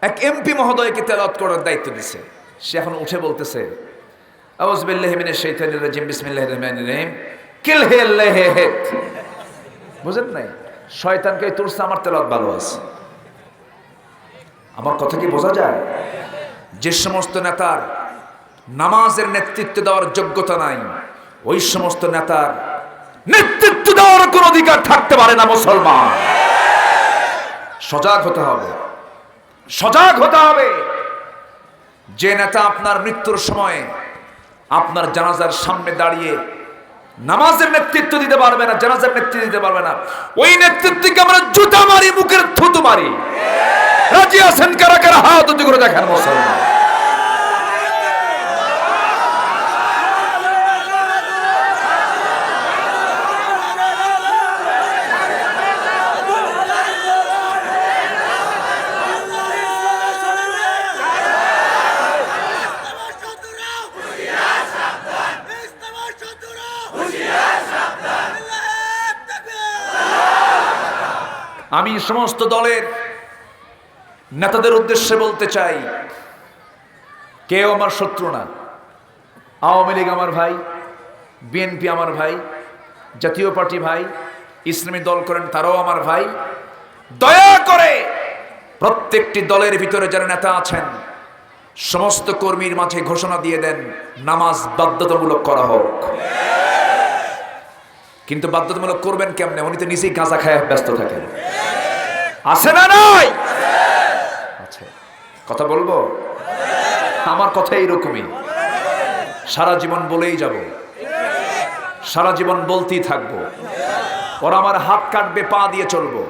এক এমপি মহোদয়কে তেলাওয়াত করার দায়িত্ব দিছে। সে এখন উঠে বলতেছে, আউযু বিল্লাহি মিনাশ শাইতানির রাজিম, বিসমিল্লাহির রহমানির রহিম, কিল হে আল্লাহ হে। বুঝেন নাই? শয়তানকে তুলছে, আমার তেলাওয়াত ভালো আছে। আমার কথা কি বোঝা যায়? যে সমস্ত নেতার নামাজের নেতৃত্ব দেওয়ার যোগ্যতা নাই, ওই সমস্ত নেতার নেতৃত্ব দেওয়ার কোন অধিকার থাকতে পারে না। মুসলমান সজাগ হতে হবে, সজাগ হতে হবে। যে নেতা আপনার মৃত্যুর সময় আপনার জানাজার সামনে দাঁড়িয়ে নামাজের নেতৃত্ব দিতে পারবে না, জানাজার নেতৃত্ব দিতে পারবে না, ওই নেতৃত্বকে আমরা জুতা মারি, মুখের থুতু মারি। রাজি আছেন কারা কারা? হাত উঁচু করে দেখেন মুসলমান। আমি সমস্ত দলের নেতাদের উদ্দেশ্যে বলতে চাই, কেউ আমার শত্রু না। আওয়ামী লীগ আমার ভাই, বিএনপি আমার ভাই, জাতীয় পার্টি ভাই, ইসলামী দল করেন তারাও আমার ভাই। দয়া করে প্রত্যেকটি দলের ভিতরে যারা নেতা আছেন সমস্ত কর্মীর মাঝে ঘোষণা দিয়ে দেন, নামাজ বাধ্যতামূলক করা হোক। কিন্তু বাধ্যতামূলক করবেন কেমনে? উনি তো নিজেই গাঁজা খায় ব্যস্ত থাকেন। আছে না নাই? আচ্ছা, কথা বলবো? আমার কথা এইরকমই, সারা জীবন বলেই যাব, সারা জীবন বলতেই থাকবো। ওরা আমার হাত কাটবে, পা দিয়ে চলবো,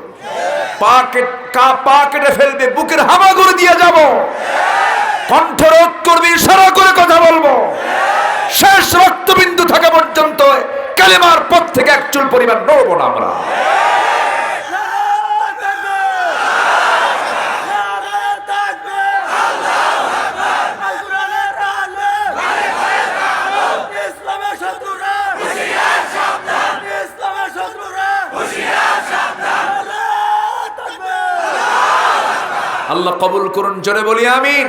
পা কেটে ফেলবে, বুকের হামাগুড়ি দিয়ে যাব, কণ্ঠরোধ করবি, ইশারা করে কথা বলবো, শেষ রক্তবিন্দু থাকা পর্যন্ত কালেমার পথ থেকে এক চুল পরিমাণ নড়বো না আমরা। আল্লাহ কবুল করুন, জোরে বলি আমিন।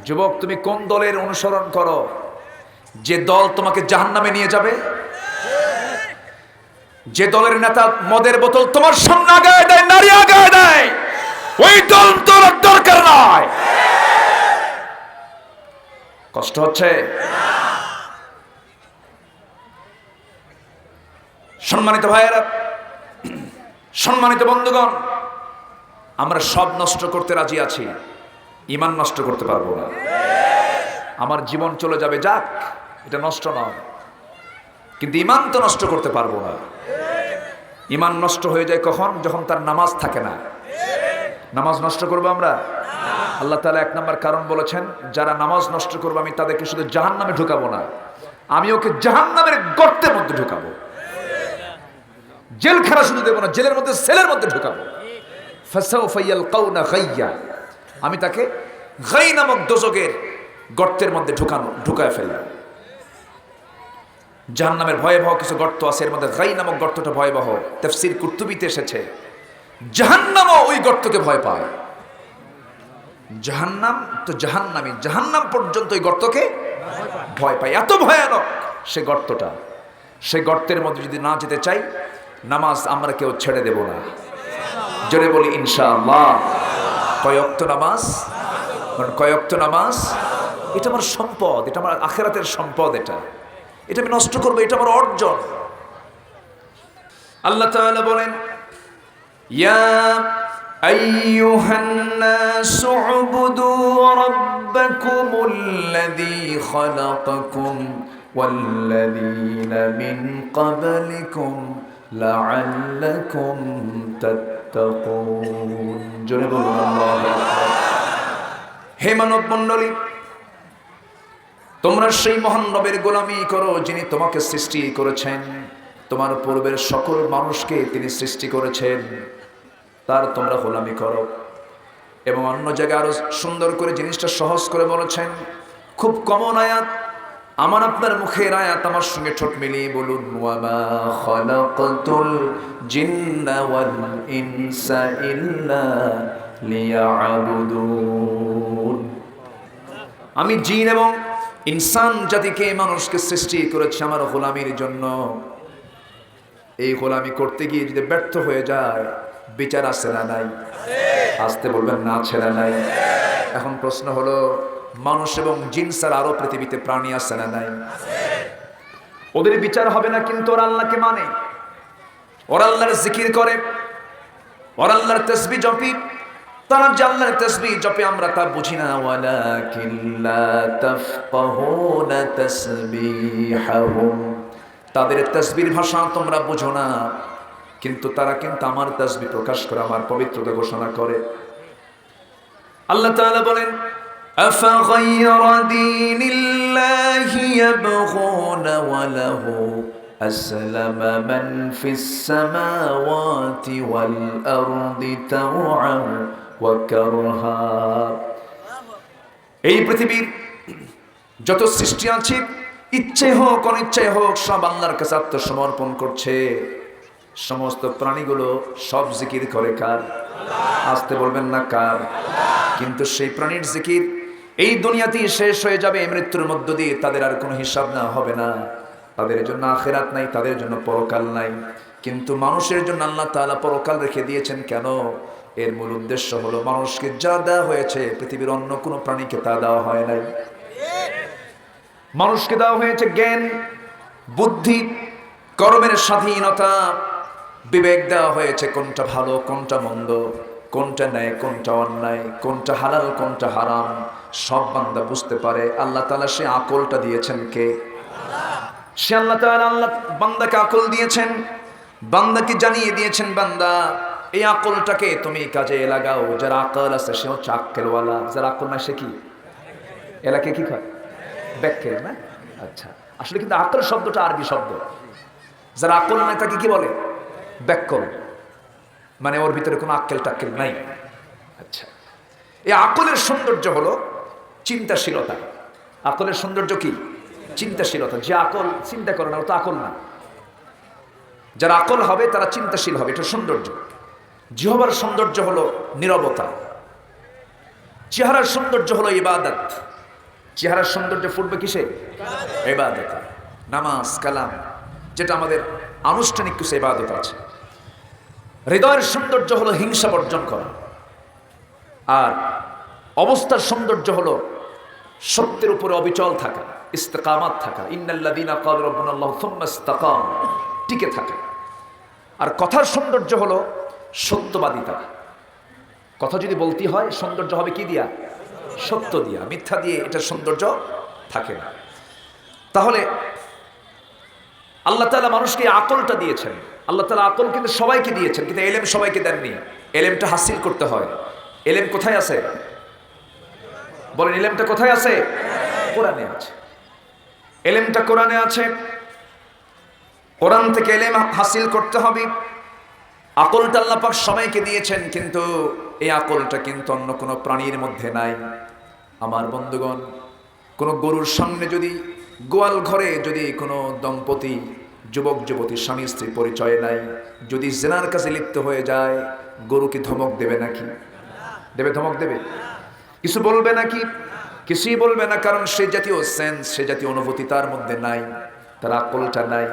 যুবক, তুমি কোন দলের অনুসরণ করো? যে দল তোমাকে জাহান্নামে নিয়ে যাবে, যে দলের নেতা মদের বোতল তোমার সামনে আগায় দেয়, নারী আগায় দেয়, ওই দল তোর দরকার নয়। কষ্ট হচ্ছে? সম্মানিত ভাইয়েরা, সম্মানিত বন্ধুগণ, আমরা সব নষ্ট করতে রাজি আছি, ঈমান নষ্ট করতে পারবো না। আমার জীবন চলে যাবে, যাক, এটা নষ্ট নয়, কিন্তু ঈমান তো নষ্ট করতে পারবো না। ঈমান নষ্ট হয়ে যায় কখন? যখন তার নামাজ থাকে না। নামাজ নষ্ট করবো আমরা? আল্লাহ তাআলা 1 নম্বর কারণ বলেছেন, যারা নামাজ নষ্ট করবো আমি তাদেরকে শুধু জাহান্নামে ঢুকাবো না, আমি ওকে জাহান্নামের গর্তের মধ্যে ঢুকাবো। জেলখানা শুধু দেবো না, জেলের মধ্যে, সেলের মধ্যে ঢুকাবো। ফাসাউফা ইয়ালকাউনা গাইয়া, আমি তাকে গাই নামক দোজখের গর্তের মধ্যে ঢুকায় ফেললাম। জাহান্নামের ভয়াবহ কিছু গর্ত আছে, এর মধ্যে গাই নামক গর্তটা ভয়াবহ। তাফসীর কুরতুবীতে এসেছে জাহান্নামও ওই গর্তকে ভয় পায়। জাহান্নাম তো জাহান্নামী, জাহান্নাম পর্যন্ত ওই গর্তকে ভয় পায়, এত ভয়ানক সে গর্তটা। সে গর্তের মধ্যে যদি না যেতে চাই, নামাজ আমরা কেউ ছেড়ে দেব না। জোরে বলি ইনশাআল্লাহ। কয় ওয়াক্ত নামাজ? কয় ওয়াক্ত নামাজ? এটা আমার সম্পদ, এটা আমার আখিরাতের সম্পদ, এটা আমি নষ্ট করবো, এটা আমার অর্জন। আল্লাহ তাআলা বলেন, ইয়া আইয়ুহান নাসু উবুদু রাব্বাকুমুল্লাযী খালাকাকুম ওয়াল্লাযীনা মিন ক্বাবলিকুম লাআল্লাকুম তাত্তাকুন। জোরে বলুন আল্লাহু আকবার। হে মানব মণ্ডলী, তোমরা সেই মহান রবের গোলামি করো যিনি তোমাকে সৃষ্টি করেছেন, তোমার পূর্বের সকল মানুষকে তিনি সৃষ্টি করেছেন, তার তোমরা গোলামি করো। এবং অন্য জায়গায় আরো সুন্দর করে জিনিসটা সহজ করে বলেছেন, খুব কমন আয়াত, আমার আপনার মুখের আয়াত, আমার সঙ্গে ঠোঁট মিলিয়ে বলুন, ওয়ামা খালাকাতুল জিন্না ওয়াল ইনসা ইল্লা লিয়াবুদুন। আমি জিন এবং ইনসান জাতিকে, মানুষকে সৃষ্টি করেছি আমার গোলামির জন্য। এই গোলামি করতে গিয়ে যদি ব্যর্থ হয়ে যায়, বিচার আছে না নাই? আসতে বলবেন না, আছে না নাই? এখন প্রশ্ন হলো, মানুষ এবং জিন ছাড়া আরো পৃথিবীতে প্রাণী আছে না নাই? ওদের বিচার হবে না, কিন্তু ওরা আল্লাহকে মানে, ওরা আল্লাহর জিকির করে, ওরা আল্লাহর তাসবিহ জপে। তারা যে আল্লাহর তাসবিহ জপে আমরা তা বুঝি না। ওয়ালাকিন লা তাফকাহুনা তাসবিহাহুম, তাদের তাসবিহর ভাষা তোমরা বুঝো না, কিন্তু তারা কিন্তু আমার তাসবিহ প্রকাশ করে, আমার পবিত্রতা ঘোষণা করে। আল্লাহ তাআলা বলেন, আফাগায়রা দীনিল্লাহি ইয়াবগুনা ওয়া লাহু আসলামা মান ফিস সামাওয়াতি ওয়াল আরদি তাওআন ওয়া কারহা। এই পৃথিবীর যত সৃষ্টি আছে, ইচ্ছে হোক অনিচ্ছায় হোক, সব আল্লাহর কাছে আত্মসমর্পণ করছে। সমস্ত প্রাণীগুলো সব জিকির করে কার? আসতে বলবেন না, কার? কিন্তু সেই প্রাণীর জিকির এই দুনিয়াতেই শেষ হয়ে যাবে, মৃত্যুর মধ্য দিয়ে তাদের আর কোনো হিসাব না হবে না। তাদের জন্য আখিরাত নাই, তাদের জন্য পরকাল নাই। কিন্তু মানুষের জন্য আল্লাহ তাআলা পরকাল রেখে দিয়েছেন। কেন? এর মূল উদ্দেশ্য হলো, মানুষকে যা দেওয়া হয়েছে পৃথিবীর অন্য কোনো প্রাণীকে তা দেওয়া হয় নাই। মানুষকে দেওয়া হয়েছে জ্ঞান, বুদ্ধি, কর্মের স্বাধীনতা, বিবেক দেওয়া হয়েছে কোনটা ভালো কোনটা মন্দ, কোনটা ন্যায় কোনটা অন্যায়, কোনটা হালাল কোনটা হারাম, সব বান্দা বুঝতে পারে। আল্লাহ তাআলা সে আকলটা দিয়েছেন কে? সে আল্লাহ তাআলা বান্দাকে আকল দিয়েছেন, বান্দাকে জানিয়ে দিয়েছেন, বান্দা এই আকলটাকে তুমি কাজে লাগাও। যার আকল আছে সে হচ্ছে আক্কেলওয়ালা, যার আকল না সে কি? এলাকে কি খায়? ব্যাক্কেল না? আচ্ছা, আসলে কিন্তু আকল শব্দটা আরবি শব্দ। যার আকল নাই তাকে কি বলে? ব্যাক্কল, মানে ওর ভিতরে কোনো আক্কেল টাক্কেল নাই। আচ্ছা, এই আকলের সৌন্দর্য হলো চিন্তাশীলতা। আকলের সৌন্দর্য কি? চিন্তাশীলতা। যে আকল চিন্তা করে না ও তো আকল না। যারা আকল হবে তারা চিন্তাশীল হবে, এটা সৌন্দর্য। জিহ্বার সৌন্দর্য হলো নীরবতা। চেহারার সৌন্দর্য হলো ইবাদত। চেহারার সৌন্দর্য ফুটবে কিসে? ইবাদত। নামাজ, কালাম, যেটা আমাদের আনুষ্ঠানিক কিছু ইবাদত আছে। হৃদয়ের সৌন্দর্য হলো হিংসা বর্জন করা। আর অবস্থার সৌন্দর্য হলো সত্যের উপরে অবিচল থাকা, ইস্তেকামাত থাকা। ইন্নাল্লাযীনা ক্বালু রাব্বুনাল্লাহু সুম্মা ইসতাকামু, টিকে থাকা। আর কথার সৌন্দর্য হলো সত্যবাদিতা। কথা যদি বলতে হয়, সৌন্দর্য হবে কি দিয়া? সত্য দিয়া। মিথ্যা দিয়ে এটার সৌন্দর্য থাকে না। তাহলে আল্লাহ তাআলা মানুষকে আকলটা দিয়েছেন। আল্লাহ তাআলা আকল কিন্তু সবাইকে দিয়েছেন, কিন্তু এলেম সবাইকে দেননি। এলেমটা হাসিল করতে হয়। এলেম কোথায় আছে? বলেন, এলেমটা কোথায় আছে? কোরআনে আছে। এলেমটা কোরআনে আছে। কোরআন থেকে এলেম হাসিল করতে হবে। আকলটা আল্লাহ পাক সবাইকে দিয়েছেন, কিন্তু এই আকলটা কিন্তু অন্য কোনো প্রাণীর মধ্যে নাই। আমার বন্ধুগণ, কোনো গরুর সামনে যদি, গোয়াল ঘরে যদি কোনো দম্পতি, যুবক যুবতী, স্বামী স্ত্রী পরিচয় নাই, যদি জেনার কাছে লিপ্ত হয়ে যায়, গরুকে ধমক দেবে নাকি? দেবে? ধমক দেবে? কিছু বলবে নাকি? কিছুই বলবে না, কারণ সে জাতীয় সেন্স, সে জাতীয় অনুভূতি তার মধ্যে নাই, তার আকলটা নাই।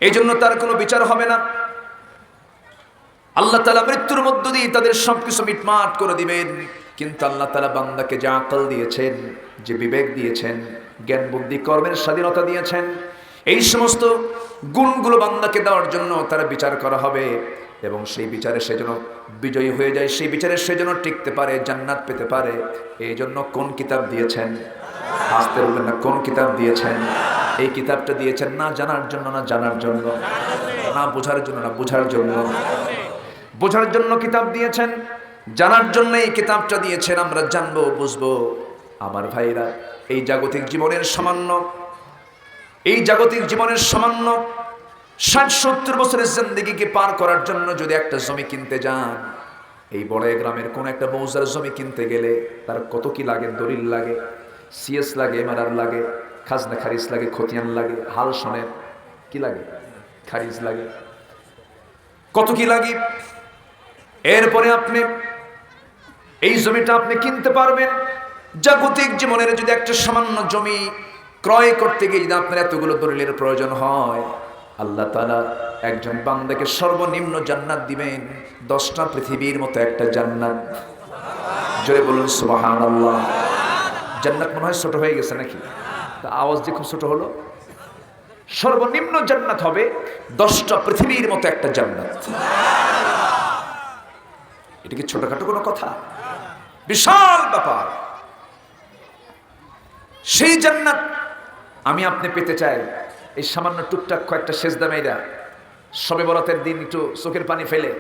এই জন্য তার কোনো বিচার হবে না। আল্লাহ তাআলা মৃত্যুর মধ্য দিয়ে তাদের সবকিছু মিটমাট করে দিবেন। কিন্তু আল্লাহ তাআলা বান্দাকে যে আকল দিয়েছেন, যে বিবেক দিয়েছেন, জ্ঞান বুদ্ধি কর্মের স্বাধীনতা দিয়েছেন, এই সমস্ত গুণগুলো বান্দাকে দেওয়ার জন্য তারা বিচার করা হবে। এবং সেই বিচারে সে যেন বিজয়ী হয়ে যায়, সেই বিচারে সে যেন টিকতে পারে, জান্নাত পেতে পারে। এই জন্য কোন কিতাব দিয়েছেন? আসতে বলবেন না, কোন কিতাব দিয়েছেন? এই কিতাবটা দিয়েছেন না জানার জন্য, না জানার জন্য, না বোঝার জন্য, না বোঝার জন্য। বোঝার জন্য কিতাব দিয়েছেন, জানার জন্য এই কিতাবটা দিয়েছেন। আমরা জানবো, বুঝবো। আমার ভাইরা, এই জাগতিক জীবনের সামান্য, এই জাগতিক জীবনের সামান্য ৬০-৭০ বছরের জিন্দেগিকে পার করার জন্য যদি একটা জমি কিনতে যান, এই বড় গ্রামের কোন একটা মৌজার জমি কিনতে গেলে তার কত কি লাগে? দলিল লাগে, সিএস লাগে, এমআরআর লাগে, খাজনা খারিজ লাগে, খতিয়ান লাগে, হাল সনের কি লাগে? খারিজ লাগে, কত কি লাগে। এরপরে আপনি এই জমিটা আপনি কিনতে পারবেন। জাগতিক জীবনের যদি একটা সামান্য জমি ক্রয় করতে গিয়ে যদি আপনার এতগুলো দলিলের প্রয়োজন হয়, আল্লাহ তাআলা একজন বান্দাকে সর্বনিম্ন জান্নাত দিবেন 10টা পৃথিবীর মতো একটা জান্নাত। জোরে বলুন সুবহানাল্লাহ। জান্নাত মনে হয় ছোট হয়ে গেছে নাকি? তা আওয়াজ যে খুব ছোট হলো। সর্বনিম্ন জান্নাত হবে 10টা পৃথিবীর মতো একটা জান্নাত। এটা কি ছোটখাটো কোনো কথা? বিশাল ব্যাপার। সেই জান্নাত আমি আপনি পেতে চাই। এই সামান্য টুকটাক কয়েকটা সেজদা মেয়েরা শবে বরাতের দিন একটু চোখের পানি ফেলে,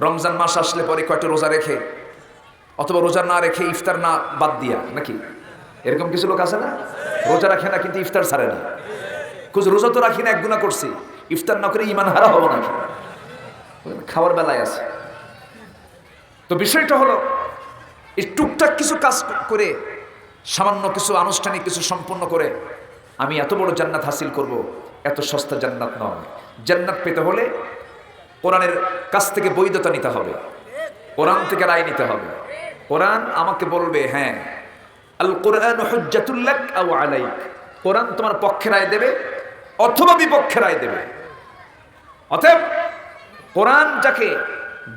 রমজান মাস আসলে পরে কয়েকটা রোজা রেখে, অথবা রোজা না রেখে ইফতার না বাদ দিয়া, নাকি এরকম কিছু লোক আছে না? রোজা রাখে না কিন্তু ইফতার ছাড়ে না। রোজা তো রাখি না, এক গুনাহ করছি, ইফতার না করে ঈমান হারা হবো নাকি? খাওয়ার বেলায় আছে। তো বিষয়টা হলো এই টুকটাক কিছু কাজ করে, সামান্য কিছু আনুষ্ঠানিক কিছু সম্পন্ন করে আমি এত বড় জান্নাত হাসিল করব, এত সস্তা জান্নাত নয়। জান্নাত পেতে হলে কোরআনের কাছ থেকে বৈধতা নিতে হবে, কোরআন থেকে রায় নিতে হবে। কোরআন আমাকে বলবে, হ্যাঁ আল কোরআন হুজ্জাতুল লাক আও আলাইক, কোরআন তোমার পক্ষে রায় দেবে অথবা বিপক্ষে রায় দেবে। অতএব কোরআন যাকে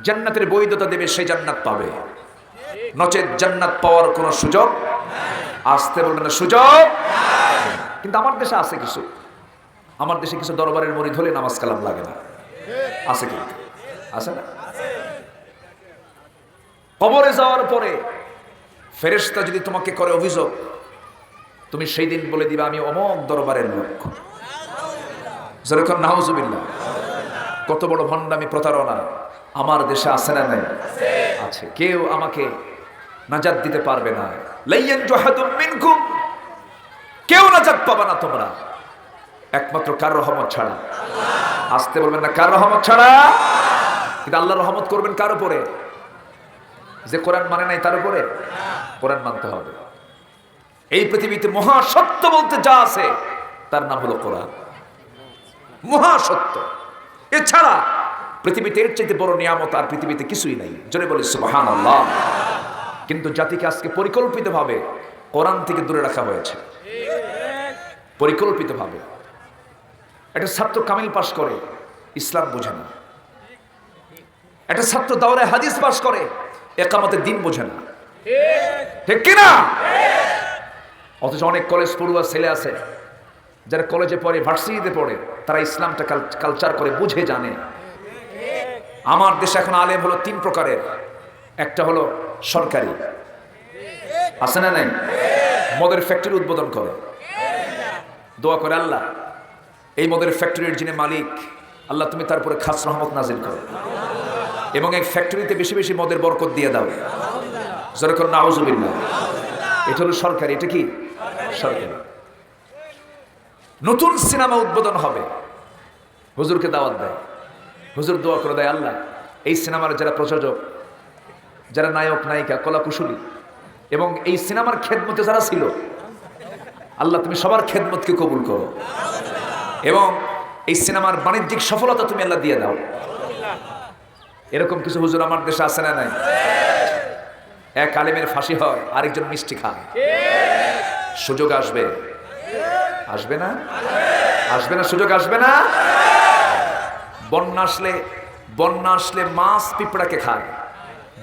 জান্নাতের বৈধতা দেবে সে জান্নাত পাবে, নচেত জান্নাত পাওয়ার কোনো সুযোগ, আসতে বলবেন না, সুযোগ। কিন্তু আমার দেশে আছে কিছু, আমার দেশে কিছু দরবারের মুরিদ হলে নামাজ কালাম লাগে না, আছে কি? আছে না? কবরে যাওয়ার পরে ফেরেশতা যদি তোমাকে করে অভিযোগ, তুমি সেই দিন বলে দিবা আমি অমক দরবারের লোক। যেরকম নাউজুবিল্লাহ। কত বড় ভণ্ডামি, প্রতারণা আমার দেশে আছে না নাই? আছে। কেউ আমাকে নাজাত দিতে পারবে না। লাইয়ান জাহাদুম মিনকুম, কেউ নাজাত পাবে না তোমরা, একমাত্র কার রহমত ছাড়া। আসতে বলবেন না, কার রহমত ছাড়া। কিন্তু আল্লাহ রহমত করবেন কার উপরে? যে কোরআন মানে নাই তার উপরে। কোরআন মানতে হবে। এই পৃথিবীতে মহাসত্য বলতে যা আছে তার নাম হলো কোরআন, মহাসত্য। এছাড়া পৃথিবীতে এর চাইতে বড় নিয়ামত আর পৃথিবীতে কিছুই নাই। জোরে বলি সুবহানাল্লাহ। কিন্তু জাতিকে আজকে পরিকল্পিতভাবে কোরআন থেকে দূরে রাখা হয়েছে, পরিকল্পিতভাবে। একটা ছাত্র কামিল পাশ করে, ইসলাম বোঝে না। একটা ছাত্র দাওরায়ে হাদিস পাশ করে, একামতের দিন বোঝে না। ঠিক কিনা? অথচ অনেক কলেজ পড়ুয়া ছেলে আছে যারা কলেজে পড়ে, ভার্সিটিতে পড়ে, তারা ইসলামটা কালচার করে, বুঝে, জানে। আমার দেশে এখন আলেম হলো 3 প্রকারের। একটা হলো সরকারি, আছে না নাই? মদের ফ্যাক্টরি উদ্বোধন করে, দোয়া করে আল্লাহ এই মদের ফ্যাক্টরির যিনি মালিক, আল্লাহ তুমি তার উপরে খাস রহমত নাজিল করো এবং এই ফ্যাক্টরিতে বেশি বেশি মদের বরকত দিয়ে দাও। যেরকম নাউজুবিল্লাহ। এটা হলো সরকারি। এটা কি? সরকারি। নতুন সিনেমা উদ্বোধন হবে, হুজুরকে দাওয়াত দেয়, হুজুর দোয়া করে দেয়, আল্লাহ এই সিনেমার যারা প্রযোজক, যারা নায়ক নায়িকা, কলাকুশলী এবং এই সিনেমার খেদমতে যারা ছিল, আল্লাহ তুমি সবার খেদমতকে কবুল করো এবং এই সিনেমার বাণিজ্যিক সফলতা তুমি আল্লাহ দিয়ে দাও। এরকম কিছু হুজুর আমার দেশে আছে না নাই? এক আলেমের ফাঁসি হয়, আরেকজন মিষ্টি খায়। সুযোগ আসবে, আসবে না? আসবে না? সুযোগ আসবে না? বন্যা আসলে মাছ পিঁপড়াকে খায়,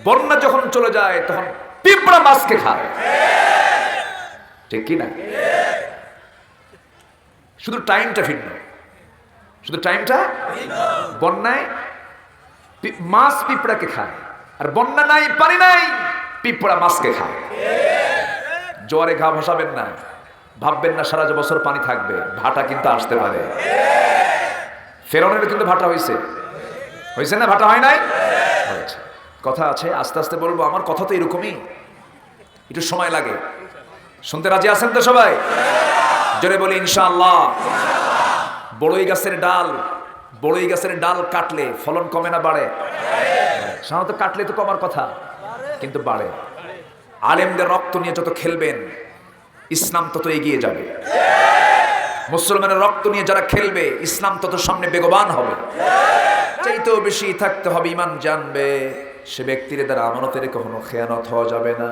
বন্যা যখন চলে যায় তখন পিঁপড়া মাছকে খায়। ঠিক কি না? শুধু টাইমটা ভিন্ন, শুধু টাইমটা। বন্যায় মাছ পিঁপড়াকে খায়, আর বন্যা নাই, পানি নাই, পিঁপড়া মাছকে খায়। জোয়ারে ঘা ভাসাবেন না, ভাববেন না সারা বছর পানি থাকবে, ভাটা কিন্তু আসতে পারে। ফেরাউনের কিন্তু ভাটা হয়েছে, হয়েছে না? ভাটা হয় নাই? হয়েছে। কথা আছে, আস্তে আস্তে বলবো। আমার কথা তো এরকমই, একটু সময় লাগে। শুনতে রাজি আছেন তো সবাই? জোরে বলি ইনশাআল্লাহ। বড়ই গাছের ডাল কাটলে ফলন কমে না বাড়ে? সাধারণত কাটলে তো কমার কথা, কিন্তু বাড়ে। আলেমদের রক্ত নিয়ে যত খেলবেন ইসলাম তত এগিয়ে যাবে। মুসলমানের রক্ত নিয়ে যারা খেলবে ইসলাম তত সামনে বেগবান হবে। চাইতেও বেশি থাকতে হবে, ইমান জানবে, সে ব্যক্তির দ্বারা আমানতের কখনো খেয়ানত হওয়া যাবে না,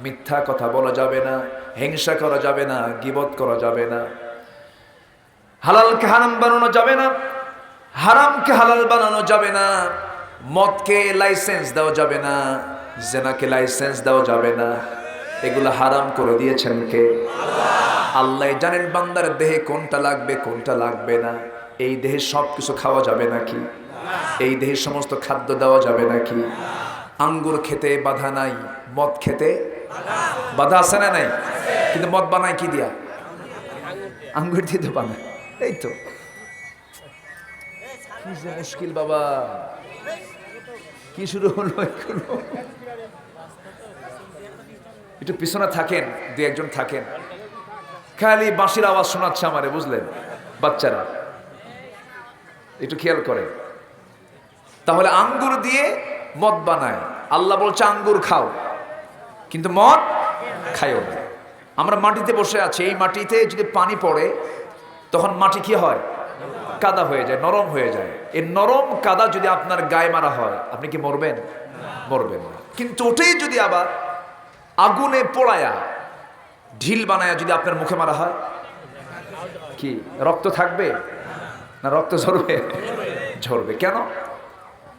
মিথ্যা কথা বলা যাবে না, হিংসা করা যাবে না, গীবত করা যাবে না, হালালকে হারাম বানানো যাবে না, হারামকে হালাল বানানো যাবে না, মদকে লাইসেন্স দেওয়া যাবে না, জেনাকে লাইসেন্স দেওয়া যাবে না। এগুলো হারাম করে দিয়েছেন কে? আল্লাহ জানেন বান্দার দেহে কোনটা লাগবে কোনটা লাগবে না। এই দেহে সব কিছু খাওয়া যাবে নাকি? এই দেহে সমস্ত খাদ্য দেওয়া যাবে নাকি? আঙ্গুর খেতে বাধা নাই, মদ খেতে বাধা আছে না নাই? কিন্তু মদ বানায় কি দিয়া? আঙ্গুর দিয়ে তো বানায়। এই তো কি যে মুশকিল বাবা, কি শুরু হলো এগুলো? একটু পিছনে থাকেন, দু একজন থাকেন, খালি বাঁশির আওয়াজ শোনাচ্ছে আমারে, বুঝলেন বাচ্চারা, একটু খেয়াল করে। তাহলে আঙ্গুর দিয়ে মদ বানায়, আল্লাহ বলছে আঙ্গুর খাও কিন্তু মদ খাইও না। আমরা মাটিতে বসে আছি, এই মাটিতে যদি পানি পড়ে তখন মাটি কি হয়? কাদা হয়ে যায়, নরম হয়ে যায়। এই নরম কাদা যদি আপনার গায়ে মারা হয়, আপনি কি মরবেন? মরবেন না। কিন্তু ওটাই যদি আবার আগুনে পোড়ায়া ঢিল বানায়া যদি আপনার মুখে মারা হয়, কি রক্ত থাকবে না রক্ত ঝরবে? ঝরবে। কেন?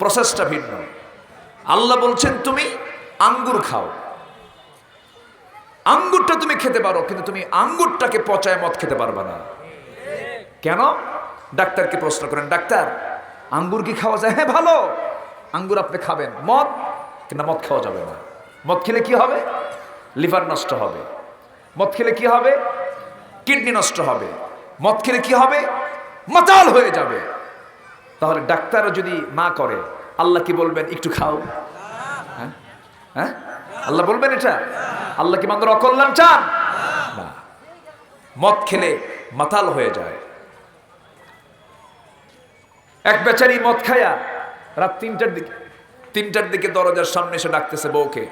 প্রসেসটা ভিন্ন। আল্লাহ বলছেন তুমি আঙ্গুর খাও, আঙ্গুরটা তুমি খেতে পারো, কিন্তু তুমি আঙ্গুরটাকে পচায় মদ খেতে পারবে না। কেন? ডাক্তারকে প্রশ্ন করেন, ডাক্তার আঙ্গুর কি খাওয়া যায়? হ্যাঁ ভালো, আঙ্গুর আপনি খাবেন। মদ? কিন্তু মদ খাওয়া যাবে না। মদ খেলে কি হবে? লিভার নষ্ট হবে। মদ খেলে কি হবে? কিডনি নষ্ট হবে। মদ খেলে কি হবে? মাতাল হয়ে যাবে। তাহলে ডাক্তারও যদি না করে, আল্লাহ কি বলবেন? একটু খাও। হ্যাঁ হ্যাঁ, আল্লাহ বলবেন এটা? আল্লাহ কি বান্দার অকল্যাণ চান? না। মদ খেলে মাতাল হয়ে যায়। এক বেচারি মদ খায়া রাত 3টার দিকে দরজার সামনে এসে ডাকতেছে বউকে।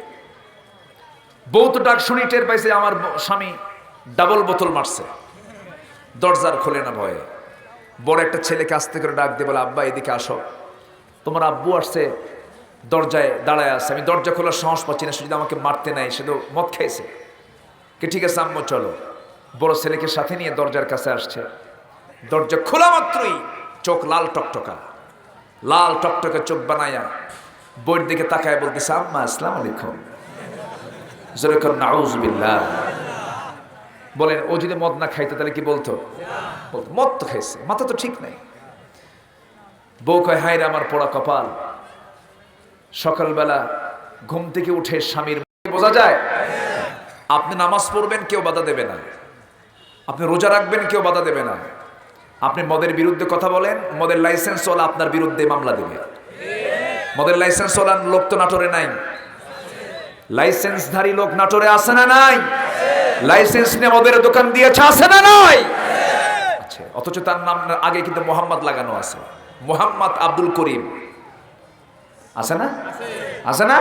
বউ তো ডাক শুনি টের পাইছে আমার স্বামী ডাবল বোতল মারছে, দরজার খোলে না ভয়ে। বড় একটা ছেলেকে আস্তে করে ডাক দিয়ে বলে, আব্বা এদিকে আসো, তোমার আব্বু আসছে, দরজায় দাঁড়ায় আছে, আমি দরজা খোলার সাহস পাচ্ছি না, সে যদি আমাকে মারতে নাই, সে তো মদ খাইছে। কে ঠিক আছে আম্মু চলো। বড় ছেলেকে সাথে নিয়ে দরজার কাছে আসছে। দরজা খোলা মাত্রই চোখ লাল টকটকা, লাল টকটকে চোখ বানায়া বইয়ের দিকে তাকায় বলতেছে, আম্মা আসসালামু আলাইকুম। যেরকম নাউজুবিল্লাহ। বলেন ও যদি মদ না খাইতো তাহলে কি বলতো? মদ তো খাইছে, মাথা তো ঠিক নাই। বউ কয়, হায় রে আমার পোড়া কপাল। সকালবেলা ঘুম থেকে উঠে স্বামীর বোঝা যায়। আপনি নামাজ পড়বেন, কেউ বাধা দেবে না। আপনি রোজা রাখবেন, কেউ বাধা দেবে না। আপনি মদের বিরুদ্ধে কথা বলেন, মদের লাইসেন্স ওলা আপনার বিরুদ্ধে মামলা দেবে। মদের লাইসেন্স ওলা লোক তো নাটোরে নাই? লাইসেন্সধারী লোক নাটোরে আছে না নাই? লাইসেন্স নিয়ে মদের দোকান দিয়েছে, আছে না নাই? আচ্ছা, অথচ তার নাম আগে কিন্তু মোহাম্মদ লাগানো আছে, মোহাম্মদ আব্দুল করিম আছে না? আছে না?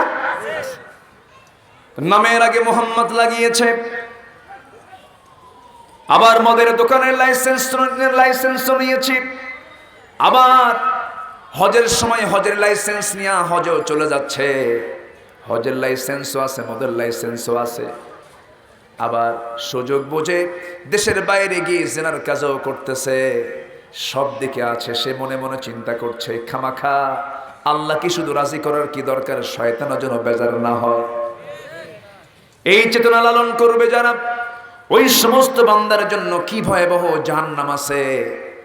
নামের আগে মোহাম্মদ লাগিয়েছে। আবার মদের দোকানের লাইসেন্স নিয়েছি। আবার হজের সময় হজের লাইসেন্স নিয়ে হজও চলে যাচ্ছে। হজের লাইসেন্সও আছে, মদের লাইসেন্সও আছে। আবার সুযোগ বুঝে দেশের বাইরে গিয়ে জেনার কাজও করতেছে। সব দিকে আছে। সে মনে মনে চিন্তা করছে, খামাখা আল্লাহ কি শুধু রাজি করার কি দরকার, শয়তানের জন্য বেজার না হয়। এই চেতনা লালন করবে যারা, ওই সমস্ত বান্দার জন্য কি ভয়াবহ জাহান্নাম আছে।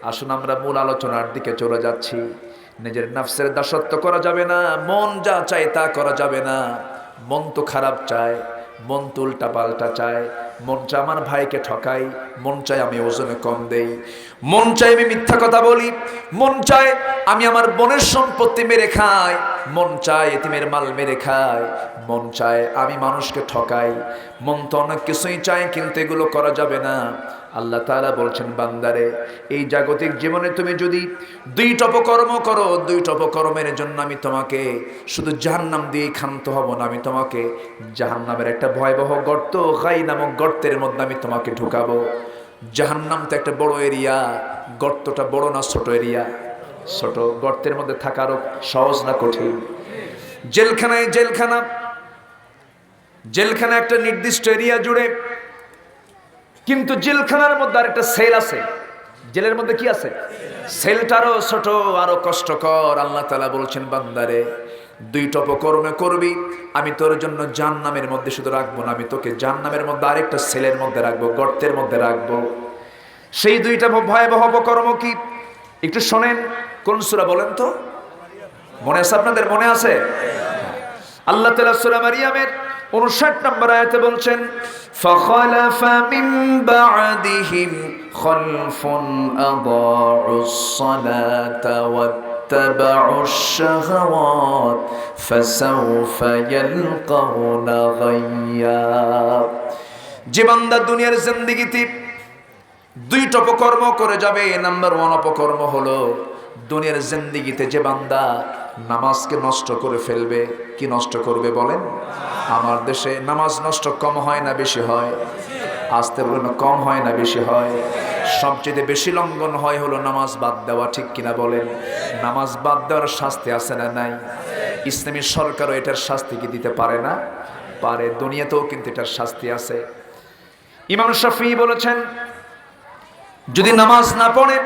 আসুন আমরা মূল আলোচনার দিকে চলে যাচ্ছি। নিজের নফসের দাসত্ব করা যাবে না, মন যা চায় তা করা যাবে না। মন তো খারাপ চায়, মন তো উল্টা পাল্টা চায়। মন চায় আমার ভাইকে ঠকাই, মন চায় আমি ওজনে কম দেই, মন চায় আমি মিথ্যা কথা বলি, মন চায় আমি আমার বোনের সম্পত্তি মেরে খাই, মন চায় এতিমের মাল মেরে খাই, মন চায় আমি মানুষকে ঠকাই। মন তো অনেক কিছুই চায়, কিন্তু এগুলো করা যাবে না। আল্লাহ তাআলা বলছেন, বান্দারে এই জাগতিক জীবনে তুমি যদি দুইটা অপকর্ম করো, দুইটা অপকর্মের জন্য আমি তোমাকে শুধু জাহান্নাম দিয়ে ক্ষান্ত হব না, আমি তোমাকে জাহান্নামের একটা ভয়াবহ গর্ত, গাই নামক গর্তের মধ্যে আমি তোমাকে ঢুকাবো। জাহান্নাম তো একটা বড় এরিয়া, গর্তটা বড় না ছোট এরিয়া? ছোট। গর্তের মধ্যে থাকারও সহজ না কঠিন? জেলখানা একটা নির্দিষ্ট এরিয়া জুড়ে, কিন্তু জেলখানার মধ্যে আরেকটা সেল আছে। জেলের মধ্যে কি আছে? সেলটা আরো ছোট, আরো কষ্টকর। আল্লাহ তাআলা বলছেন, বান্দারে দুইটা অপকর্ম করবি, আমি তোর জন্য জাহান্নামের মধ্যে শুধু রাখবো না, আমি তোকে জাহান্নামের মধ্যে আরেকটা সেলের মধ্যে রাখবো, গর্তের মধ্যে রাখবো। সেই দুইটা ভয়াবহ অপকর্ম কি একটু শোনেন। কোন সূরা বলেন তো? মনে আছে আপনাদের? মনে আছে? আল্লাহ তাআলা সূরা মারিয়ামের 59 নম্বর আয়াতে বলছেন, ফাখালাফা মিন বা'দিহিম খালফুন আদাউস সালাতা ওয়াত্তাবাউশ শাহাওয়াত ফাসাউফা ইয়ালকাউনা গায়্যা। যে বান্দা দুনিয়ার জিন্দেগিতে দুইটা অপকর্ম করে যাবে। নাম্বার 1 অপকর্ম হলো দুনিয়ার জিন্দেগিতে যে বান্দা নামাজকে নষ্ট করে ফেলবে। কি নষ্ট করবে বলেন? আমার দেশে নামাজ নষ্ট কম হয় না বেশি হয়? আসতে বলেন, কম হয় না বেশি হয়? সবচেয়ে বেশি লঙ্ঘন হয় হলো নামাজ বাদ দেওয়া। ঠিক কিনা বলেন? নামাজ বাদ দেওয়ার শাস্তি আছে না নাই? ইসলামী সরকারও এটার শাস্তি কি দিতে পারে না? পারে। দুনিয়াতেও কিন্তু এটার শাস্তি আছে। ইমাম শাফিঈ বলেছেন, যদি নামাজ না পড়ে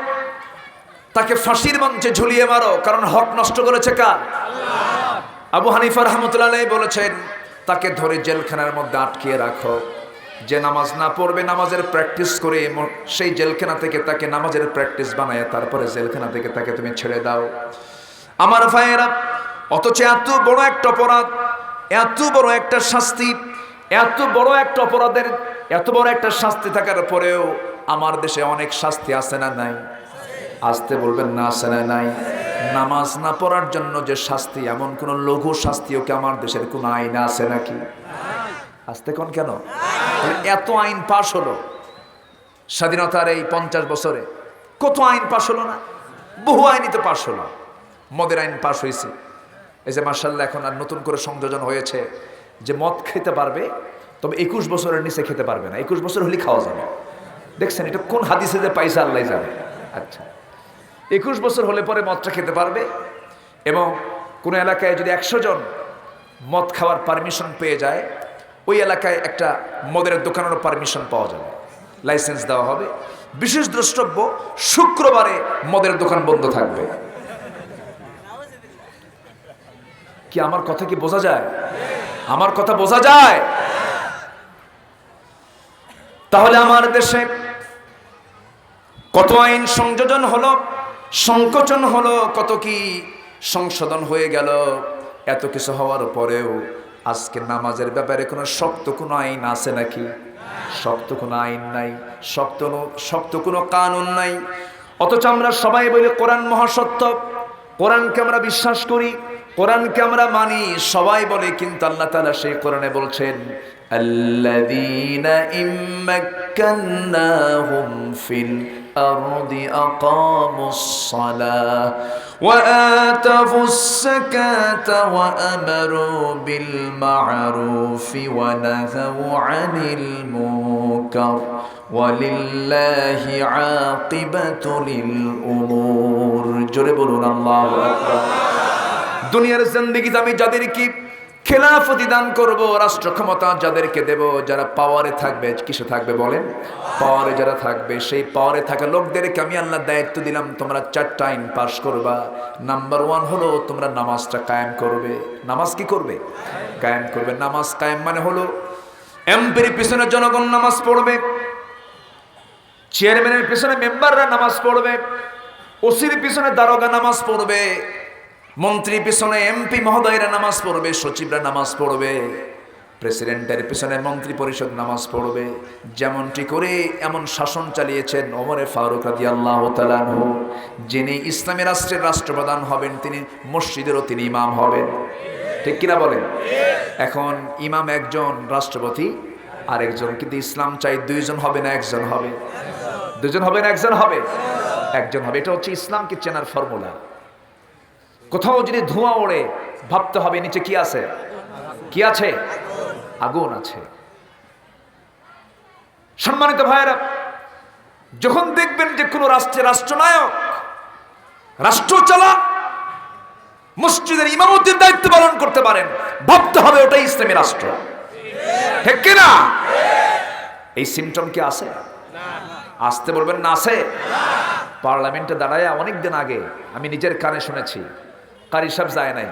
তাকে ফাঁসির মঞ্চে ঝুলিয়ে মারো, কারণ হক নষ্ট করেছে কার? আল্লাহ। আবু হানিফা রাহমাতুল্লাহ আলাইহি বলেছেন, তাকে ধরে জেলখানার মধ্যে আটকিয়ে রাখো। যে নামাজ না পড়বে, নামাজের প্র্যাকটিস করে সেই জেলখানা থেকে তাকে নামাজের প্র্যাকটিস বানায় তারপরে জেলখানা থেকে তাকে তুমি ছেড়ে দাও। আমার ভাইয়েরা, অথচ এত বড় একটা অপরাধ, এত বড় একটা শাস্তি, এত বড় একটা অপরাধের এত বড় একটা শাস্তি থাকার পরেও আমার দেশে অনেক শাস্তি আছে না নাই? আসতে বলবেন না, আছে না নাই? নামাজ না পড়ার জন্য যে শাস্তি, এমন কোন লঘু শাস্তিও কি আমার দেশের কোন আইন আছে নাকি? আসতে কোন কেন? এত আইন পাশ হলো স্বাধীনতার এই 50 বছরে, কত আইন পাশ হলো না? বহু আইনই তো পাশ হলো। মদের আইন পাশ হয়েছে, এই যে মাশাআল্লাহ এখন আর নতুন করে সংযোজন হয়েছে যে মদ খেতে পারবে, তবে 21 বছরের নিচে খেতে পারবে না। 21 বছর হলে খাওয়া যাবে। দেখছেন এটা কোন হাদিসে যে পাইছে আল্লাহ জানে। আচ্ছা, 21 বছর হলে পরে মদটা খেতে পারবে। এবং কোনো এলাকায় যদি 100 জন মদ খাওয়ার পারমিশন পেয়ে যায়, ওই এলাকায় একটা মদের দোকানেরও পারমিশন পাওয়া যাবে, লাইসেন্স দেওয়া হবে। বিশেষ দ্রষ্টব্য, শুক্রবারে মদের দোকান বন্ধ থাকবে। কি আমার কথা কি বোঝা যায়? আমার কথা বোঝা যায়? তাহলে আমার দেশে কত আইন সংযোজন হলো, সংকোচন হলো, কত কি সংশোধন হয়ে গেল। এত কিছু হওয়ার পরেও আজকে নামাজের ব্যাপারে কোনো শক্ত কোনো আইন আছে নাকি? শক্ত কোনো আইন নাই, শক্ত কোনো কানুন নাই। অথচ আমরা সবাই বলি কোরআন মহাসত্য, কোরআনকে আমরা বিশ্বাস করি, কোরআনকে আমরা মানি, সবাই বলে। কিন্তু আল্লাহ তাআলা সেই কোরআনে বলছেন, আল্লাযীনা ইম্মাক্কান্নাহুম ফিল আরদি আকামুস সালাহ ওয়া আতাফুস যাকাতা ওয়া আমারু বিল মা'রুফি ওয়া নাহাউ আনিল মুনকার ওয়ালিল্লাহি আকিবাতুল উমুর। জোরে বলুন আল্লাহু আকবার। দুনিয়ার জিন্দেগিতে আমি যাদেরকে খেলাফতি দান করব, রাষ্ট্র ক্ষমতা যাদেরকে দেব, যারা পাওয়ারে থাকবে, কিসে থাকবে বলেন? পাওয়ারে যারা থাকবে, সেই পাওয়ারে থাকা লোকদেরকে আমি আল্লাহ দায়িত্ব দিলাম, তোমরা 4টা আইন পাশ করবা। নাম্বার 1 হলো তোমরা নামাজটা কায়েম করবে। নামাজ কি করবে? কায়েম করবে। নামাজ কায়েম মানে হলো এমপির পিছনে জনগণ নামাজ পড়বে, চেয়ারম্যানের পিছনে মেম্বাররা নামাজ পড়বে, ওসির পিছনে দারোগা নামাজ পড়বে, মন্ত্রীর পিছনে এমপি মহোদয়রা নামাজ পড়বে, সচিবরা নামাজ পড়বে, প্রেসিডেন্টের পিছনে মন্ত্রী পরিষদ নামাজ পড়বে। যেমনটি করে এমন শাসন চালিয়েছেন ওমরে ফারুক রাদিয়াল্লাহু তাআলা আনহু। যিনি ইসলামী রাষ্ট্রের রাষ্ট্রপ্রধান হবেন, তিনি মসজিদেরও তিনি ইমাম হবেন। ঠিক কিনা বলেন? এখন ইমাম একজন, রাষ্ট্রপতি আরেকজন, কিন্তু ইসলাম চাই 2 জন হবে না 1 জন হবে? 2 জন হবে না 1 জন হবে? 1 জন হবে। এটা হচ্ছে ইসলামকে চেনার ফর্মুলা। কোথাও যদি ধোঁয়া ওড়ে, ভাবতে হবে নিচে কি আছে? কি আছে? আগুন আছে। সম্মানিত ভাইয়েরা, যখন দেখবেন যে কোনো রাষ্ট্রের রাষ্ট্রনায়ক, রাষ্ট্র চালাক মসজিদের ইমামতির দায়িত্ব পালন করতে পারেন, ভাবতে হবে ওটাই ইসলামী রাষ্ট্র। ঠিক কিনা? এই সিমটম কি আছে? আসতে বলবেন না আছে? পার্লামেন্টে দাঁড়ায় অনেকদিন আগে আমি নিজের কানে শুনেছি, কারি সাহেব যায় নাই,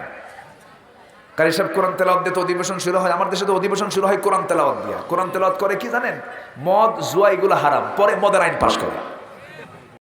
কারি সাহেব কোরআন তেলাওয়াত দিয়ে তো অধিবেশন শুরু হয়। আমার দেশে তো অধিবেশন শুরু হয় কোরআন তেলাওয়াত দিয়া। কোরআন তেলাওয়াত করে কি জানেন? মদ জুয়া এগুলো হারাম, পরে মদের আইন পাশ করে।